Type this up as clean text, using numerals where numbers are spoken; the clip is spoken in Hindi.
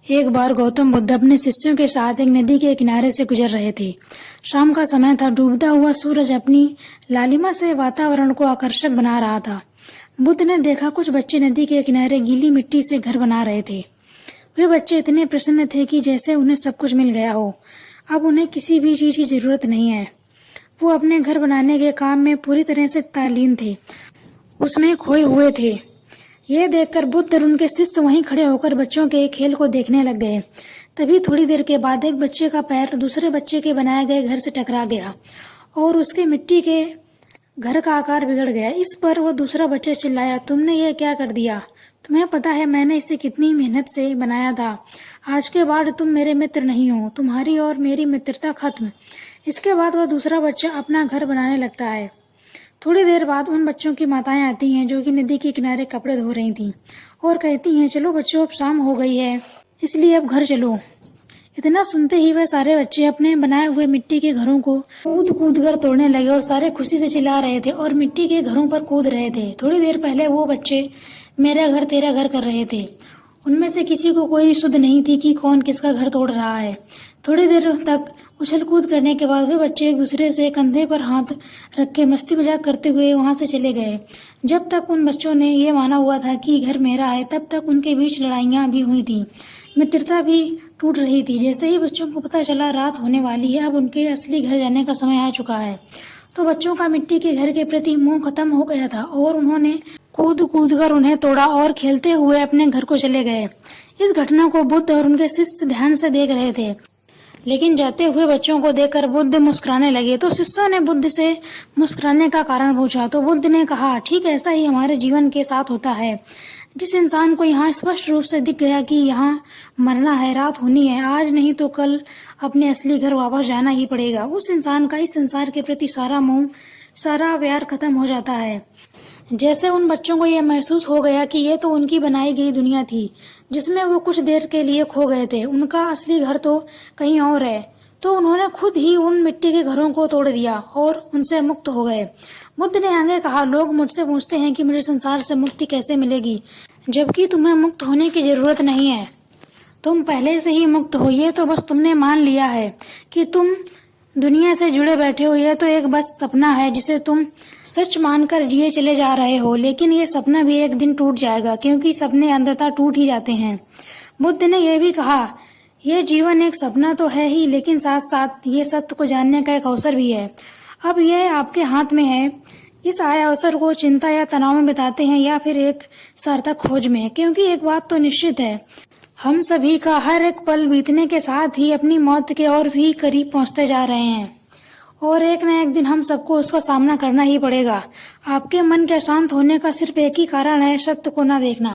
एक बार गौतम बुद्ध अपने शिष्यों के साथ एक नदी के किनारे से गुजर रहे थे। शाम का समय था। डूबता हुआ सूरज अपनी लालिमा से वातावरण को आकर्षक बना रहा था। बुद्ध ने देखा कुछ बच्चे नदी के किनारे गीली मिट्टी से घर बना रहे थे। वे बच्चे इतने प्रसन्न थे कि जैसे उन्हें सब कुछ मिल गया हो। अब उन्हें किसी भी चीज की जरूरत नहीं है। वो अपने घर बनाने के काम में पूरी तरह से तल्लीन थे, उसमें खोए हुए थे। यह देखकर बुद्ध और उनके शिष्य वहीं खड़े होकर बच्चों के खेल को देखने लग गए। तभी थोड़ी देर के बाद एक बच्चे का पैर दूसरे बच्चे के बनाए गए घर से टकरा गया और उसके मिट्टी के घर का आकार बिगड़ गया। इस पर वो दूसरा बच्चा चिल्लाया, तुमने ये क्या कर दिया? तुम्हें पता है मैंने इसे कितनी मेहनत से बनाया था। आज के बाद तुम मेरे मित्र नहीं हो, तुम्हारी और मेरी मित्रता खत्म। इसके बाद वह दूसरा बच्चा अपना घर बनाने लगता है। थोड़ी देर बाद उन बच्चों की माताएं आती हैं जो कि नदी के किनारे कपड़े धो रही थीं और कहती हैं, चलो बच्चों, अब शाम हो गई है, इसलिए अब घर चलो। इतना सुनते ही वह सारे बच्चे अपने बनाए हुए मिट्टी के घरों को कूद कूद कर तोड़ने लगे और सारे खुशी से चिल्ला रहे थे और मिट्टी के घरों पर कूद रहे थे। थोड़ी देर पहले वो बच्चे मेरा घर तेरा घर कर रहे थे। उनमें से किसी को कोई सुध नहीं थी कि कौन किसका घर तोड़ रहा है। थोड़ी देर तक उछल कूद करने के बाद वे बच्चे एक दूसरे से कंधे पर हाथ रख के मस्ती मजाक करते हुए वहां से चले गए। जब तक उन बच्चों ने ये माना हुआ था कि घर मेरा है, तब तक उनके बीच लड़ाइयाँ भी हुई थी, मित्रता भी टूट रही थी। जैसे ही बच्चों को पता चला रात होने वाली है, अब उनके असली घर जाने का समय आ चुका है, तो बच्चों का मिट्टी के घर के प्रति मोह खत्म हो गया था और उन्होंने कूद कूद कर उन्हें तोड़ा और खेलते हुए अपने घर को चले गए। इस घटना को बुद्ध और उनके शिष्य ध्यान से देख रहे थे, लेकिन जाते हुए बच्चों को देखकर बुद्ध मुस्कुराने लगे। तो शिष्यों ने बुद्ध से मुस्कुराने का कारण पूछा, तो बुद्ध ने कहा, ठीक ऐसा ही हमारे जीवन के साथ होता है। जिस इंसान को यहाँ स्पष्ट रूप से दिख गया कि यहाँ मरना है, रात होनी है, आज नहीं तो कल अपने असली घर वापस जाना ही पड़ेगा, उस इंसान का इस संसार के प्रति सारा मोह, सारा प्यार खत्म हो जाता है। जैसे उन बच्चों को यह महसूस हो गया कि ये तो उनकी बनाई गई दुनिया थी जिसमें वो कुछ देर के लिए खो गए थे, उनका असली घर तो कहीं और है, तो उन्होंने खुद ही उन मिट्टी के घरों को तोड़ दिया और उनसे मुक्त हो गए। बुद्ध ने आगे कहा, लोग मुझसे पूछते हैं कि मुझे संसार से मुक्ति कैसे मिलेगी, जबकि तुम्हें मुक्त होने की जरूरत नहीं है, तुम पहले से ही मुक्त हो। ये तो बस तुमने मान लिया है कि तुम दुनिया से जुड़े बैठे हो। यह तो एक बस सपना है जिसे तुम सच मानकर जिए चले जा रहे हो, लेकिन ये सपना भी एक दिन टूट जाएगा, क्योंकि सपने अंततः टूट ही जाते हैं। बुद्ध ने यह भी कहा, यह जीवन एक सपना तो है ही, लेकिन साथ साथ ये सत्य को जानने का एक अवसर भी है। अब यह आपके हाथ में है, इस आए अवसर को चिंता या तनाव में बिताते हैं या फिर एक सार्थक खोज में। क्योंकि एक बात तो निश्चित है, हम सभी का हर एक पल बीतने के साथ ही अपनी मौत के और भी करीब पहुंचते जा रहे हैं और एक न एक दिन हम सबको उसका सामना करना ही पड़ेगा। आपके मन के शांत होने का सिर्फ एक ही कारण है, सत्य को ना देखना।